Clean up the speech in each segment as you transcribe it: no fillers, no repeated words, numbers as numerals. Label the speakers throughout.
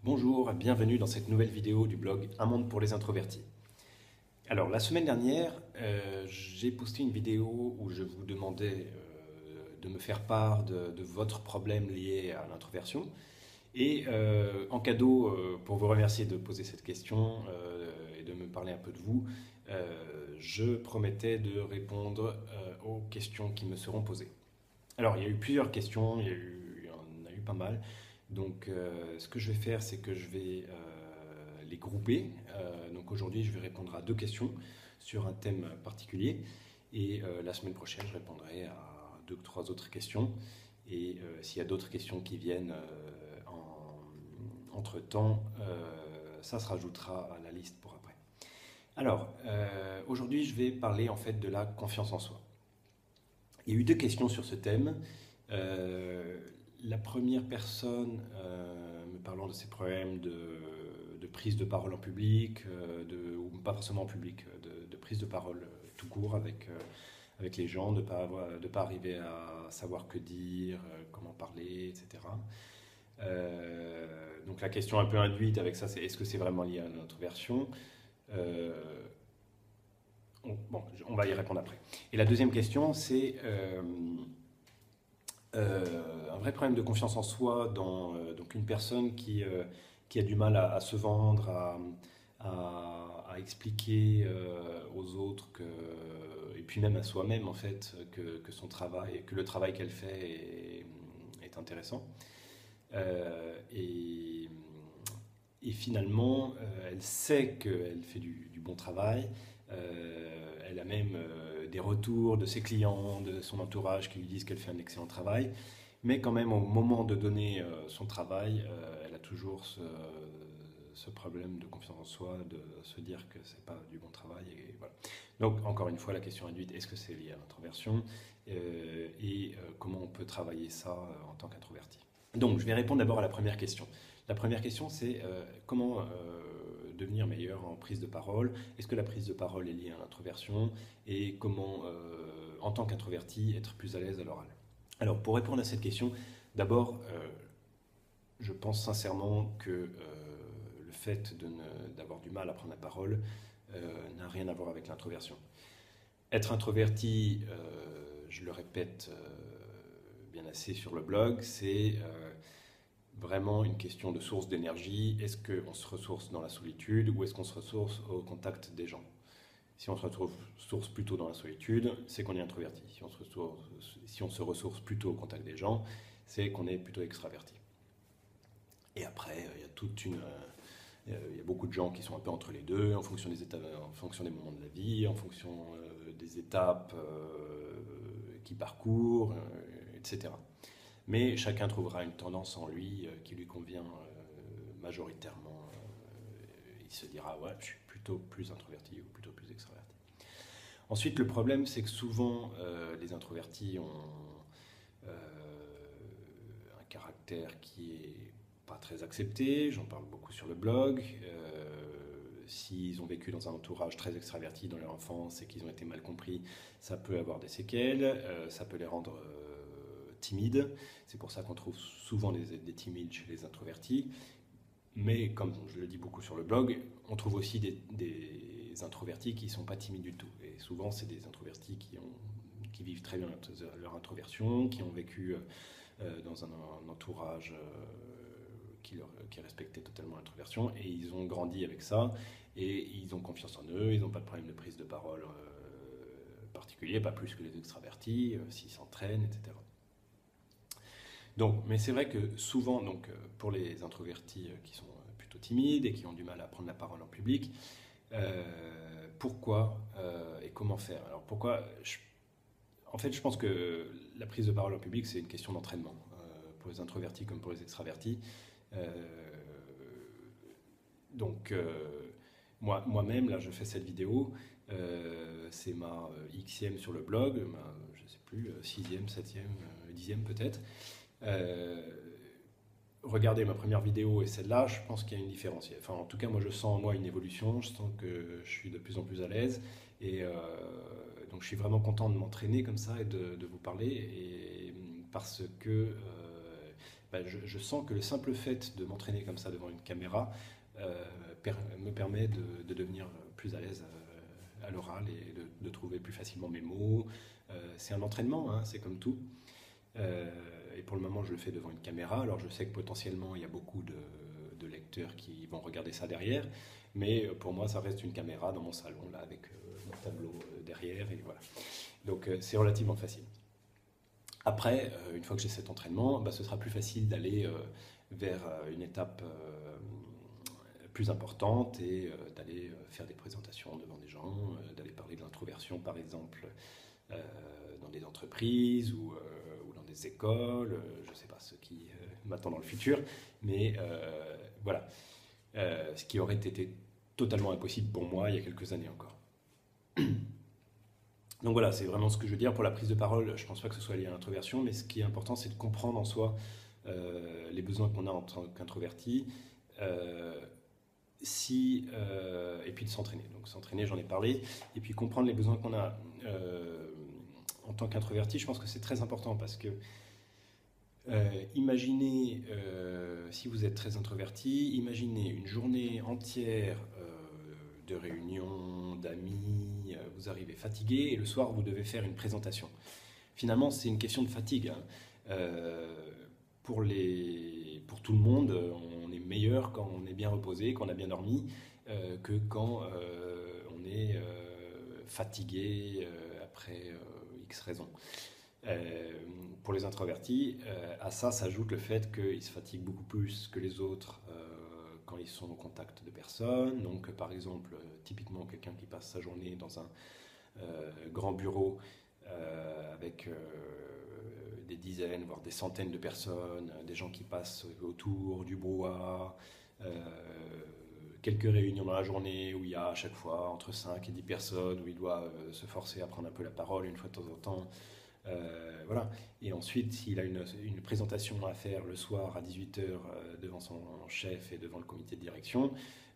Speaker 1: Bonjour, bienvenue dans cette nouvelle vidéo du blog Un monde pour les introvertis. Alors, la semaine dernière, j'ai posté une vidéo où je vous demandais de me faire part de votre problème lié à l'introversion. Et en cadeau, pour vous remercier de poser cette question et de me parler un peu de vous, je promettais de répondre aux questions qui me seront posées. Alors, il y a eu plusieurs questions, il y en a eu pas mal. Donc, ce que je vais faire, c'est que je vais les grouper. Donc, aujourd'hui, je vais répondre à deux questions sur un thème particulier. Et la semaine prochaine, je répondrai à deux ou trois autres questions. Et s'il y a d'autres questions qui viennent entre-temps, ça se rajoutera à la liste pour après. Alors, aujourd'hui, je vais parler en fait de la confiance en soi. Il y a eu deux questions sur ce thème. Euh, la première personne me parlant de ses problèmes de prise de parole en public, ou pas forcément en public, de prise de parole tout court avec les gens, de pas arriver à savoir que dire, comment parler, etc. Donc la question un peu induite avec ça, c'est est-ce que c'est vraiment lié à l'introversion? Euh, on va y répondre après. Et la deuxième question, c'est un vrai problème de confiance en soi dans donc une personne qui a du mal à se vendre, à expliquer aux autres et puis même à soi-même en fait que son travail, que le travail qu'elle fait est intéressant. Et, et finalement, elle sait qu'elle fait du bon travail. Elle a même des retours de ses clients, de son entourage qui lui disent qu'elle fait un excellent travail. Mais quand même, au moment de donner son travail, elle a toujours ce problème de confiance en soi, de se dire que c'est pas du bon travail. Et voilà. Donc, encore une fois, la question induite, est-ce que c'est lié à l'introversion et comment on peut travailler ça en tant qu'introverti? Donc, je vais répondre d'abord à la première question. La première question, c'est comment devenir meilleur en prise de parole? Est-ce que la prise de parole est liée à l'introversion? Et comment, en tant qu'introverti, être plus à l'aise à l'oral? Alors, pour répondre à cette question, d'abord, je pense sincèrement que le fait d'avoir du mal à prendre la parole n'a rien à voir avec l'introversion. Être introverti, je le répète bien assez sur le blog, c'est vraiment une question de source d'énergie. Est-ce qu'on se ressource dans la solitude ou est-ce qu'on se ressource au contact des gens? Si on se ressource plutôt dans la solitude, c'est qu'on est introverti. Si on se ressource plutôt au contact des gens, c'est qu'on est plutôt extraverti. Et après, il y a beaucoup de gens qui sont un peu entre les deux, en fonction des étapes, en fonction des moments de la vie, en fonction des étapes qu'ils parcourent, etc. Mais chacun trouvera une tendance en lui qui lui convient majoritairement. Il se dira, ouais, je suis plutôt plus introverti ou plutôt plus extraverti. Ensuite, le problème, c'est que souvent, les introvertis ont un caractère qui est pas très accepté. J'en parle beaucoup sur le blog. S'ils ont vécu dans un entourage très extraverti dans leur enfance et qu'ils ont été mal compris, ça peut avoir des séquelles, ça peut les rendre timides. C'est pour ça qu'on trouve souvent des timides chez les introvertis. Mais comme je le dis beaucoup sur le blog, on trouve aussi des introvertis qui ne sont pas timides du tout. Et souvent, c'est des introvertis qui vivent très bien leur introversion, qui ont vécu dans un entourage qui respectait totalement l'introversion, et ils ont grandi avec ça, et ils ont confiance en eux, ils n'ont pas de problème de prise de parole particulier, pas plus que les extravertis, s'ils s'entraînent, etc. Donc, mais c'est vrai que souvent, donc, pour les introvertis qui sont plutôt timides et qui ont du mal à prendre la parole en public, pourquoi et comment faire? Alors pourquoi en fait, je pense que la prise de parole en public, c'est une question d'entraînement, pour les introvertis comme pour les extravertis. Euh, donc, moi-même, là, je fais cette vidéo. C'est ma xème sur le blog, je ne sais plus, sixième, septième, dixième peut-être. Euh, Regardez ma première vidéo et celle-là, je pense qu'il y a une différence. Enfin, en tout cas, moi, je sens en moi une évolution. Je sens que je suis de plus en plus à l'aise. Et donc, je suis vraiment content de m'entraîner comme ça et de vous parler. Et parce que je sens que le simple fait de m'entraîner comme ça devant une caméra me permet de devenir plus à l'aise à l'oral et de trouver plus facilement mes mots. C'est un entraînement, hein, c'est comme tout. Et pour le moment, je le fais devant une caméra. Alors, je sais que potentiellement, il y a beaucoup de lecteurs qui vont regarder ça derrière. Mais pour moi, ça reste une caméra dans mon salon, là, avec mon tableau derrière. Et voilà. Donc, c'est relativement facile. Après, une fois que j'ai cet entraînement, ce sera plus facile d'aller vers une étape plus importante et d'aller faire des présentations devant des gens, d'aller parler de l'introversion, par exemple, dans des entreprises ou dans des écoles, je ne sais pas ce qui m'attend dans le futur, mais voilà, ce qui aurait été totalement impossible pour moi il y a quelques années encore. Donc voilà, c'est vraiment ce que je veux dire pour la prise de parole. Je ne pense pas que ce soit lié à l'introversion, mais ce qui est important, c'est de comprendre en soi les besoins qu'on a en tant qu'introverti, et puis de s'entraîner. Donc s'entraîner, j'en ai parlé, et puis comprendre les besoins qu'on a en tant qu'introverti, je pense que c'est très important parce que imaginez, si vous êtes très introverti, imaginez une journée entière de réunions, d'amis, vous arrivez fatigué et le soir vous devez faire une présentation. Finalement, c'est une question de fatigue, hein. Pour tout le monde, on est meilleur quand on est bien reposé, quand on a bien dormi, que quand on est fatigué après X raisons. Pour les introvertis, à ça s'ajoute le fait qu'ils se fatiguent beaucoup plus que les autres quand ils sont au contact de personnes. Donc, par exemple, typiquement quelqu'un qui passe sa journée dans un grand bureau avec des dizaines, voire des centaines de personnes, des gens qui passent autour, du brouhaha, quelques réunions dans la journée où il y a à chaque fois entre 5 et 10 personnes, où il doit se forcer à prendre un peu la parole une fois de temps en temps. Voilà. Et ensuite, s'il a une présentation à faire le soir à 18h devant son chef et devant le comité de direction,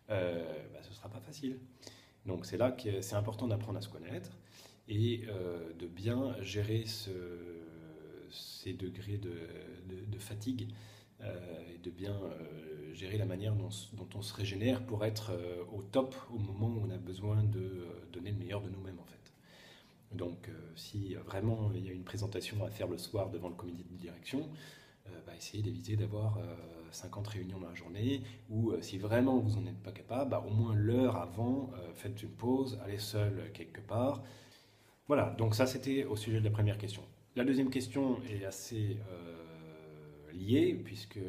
Speaker 1: ce ne sera pas facile. Donc c'est là que c'est important d'apprendre à se connaître et de bien gérer ces degrés de fatigue et de bien gérer la manière dont on se régénère pour être au top au moment où on a besoin de donner le meilleur de nous-mêmes en fait. Donc si vraiment il y a une présentation à faire le soir devant le comité de direction, essayez d'éviter d'avoir 50 réunions dans la journée, ou si vraiment vous n'en êtes pas capable, au moins l'heure avant, faites une pause, allez seul quelque part. Voilà, donc ça c'était au sujet de la première question. La deuxième question est assez liée, puisque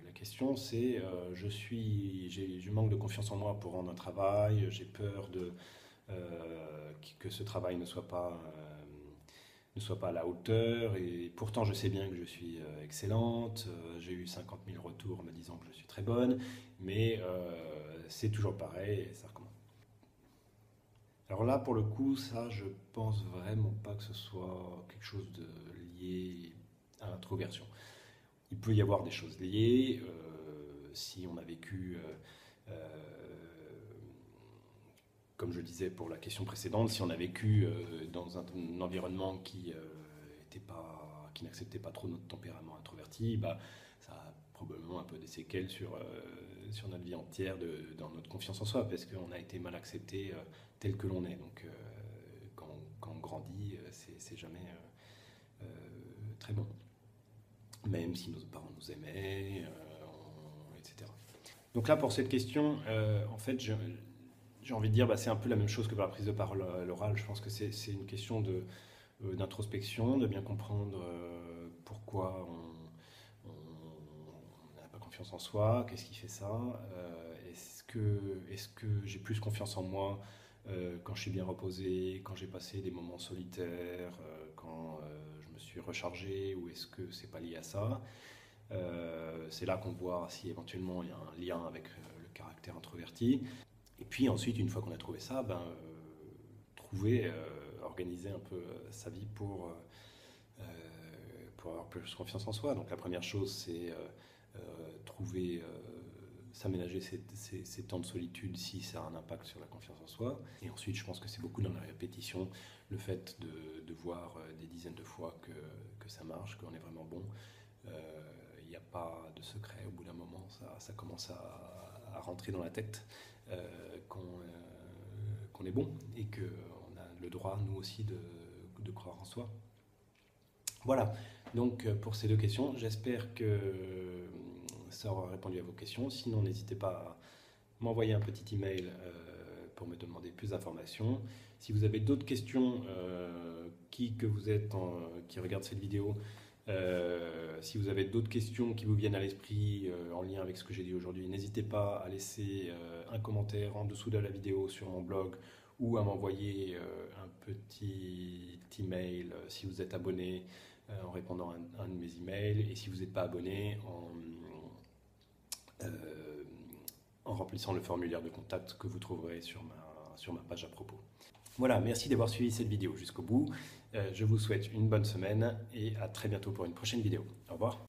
Speaker 1: la question c'est je manque de confiance en moi pour rendre un travail, j'ai peur que ce travail ne soit pas à la hauteur, et pourtant je sais bien que je suis excellente, j'ai eu 50 000 retours me disant que je suis très bonne, mais c'est toujours pareil et ça recommence. Alors là, pour le coup, ça, je pense vraiment pas que ce soit quelque chose de lié à l'introversion. Il peut y avoir des choses liées, si on a vécu comme je le disais pour la question précédente, si on a vécu dans un environnement qui n'acceptait pas trop notre tempérament introverti, ça a probablement un peu des séquelles sur notre vie entière, dans notre confiance en soi, parce qu'on a été mal accepté tel que l'on est. Donc quand on grandit, c'est jamais très bon. Même si nos parents nous aimaient, etc. Donc là, pour cette question, en fait, j'ai envie de dire, c'est un peu la même chose que pour la prise de parole à l'oral. Je pense que c'est une question d'introspection, de bien comprendre pourquoi on n'a pas confiance en soi, qu'est-ce qui fait ça, est-ce que j'ai plus confiance en moi quand je suis bien reposé, quand j'ai passé des moments solitaires, quand je me suis rechargé, ou est-ce que c'est pas lié à ça. C'est là qu'on voit si éventuellement il y a un lien avec le caractère introverti. Et puis ensuite, une fois qu'on a trouvé ça, organiser un peu sa vie pour avoir plus confiance en soi. Donc la première chose, c'est s'aménager ces temps de solitude si ça a un impact sur la confiance en soi. Et ensuite, je pense que c'est beaucoup dans la répétition, le fait de voir des dizaines de fois que ça marche, qu'on est vraiment bon. Il y a pas de secret. Au bout d'un moment, ça commence à rentrer dans la tête qu'on est bon et qu'on a le droit, nous aussi, de croire en soi. Voilà, donc pour ces 2 questions, j'espère que ça aura répondu à vos questions. Sinon, n'hésitez pas à m'envoyer un petit email pour me demander plus d'informations. Si vous avez d'autres questions, qui regarde cette vidéo, si vous avez d'autres questions qui vous viennent à l'esprit en lien avec ce que j'ai dit aujourd'hui, n'hésitez pas à laisser un commentaire en dessous de la vidéo sur mon blog ou à m'envoyer un petit email si vous êtes abonné en répondant à un de mes emails, et si vous n'êtes pas abonné, en remplissant le formulaire de contact que vous trouverez sur ma page à propos. Voilà, merci d'avoir suivi cette vidéo jusqu'au bout. Je vous souhaite une bonne semaine et à très bientôt pour une prochaine vidéo. Au revoir.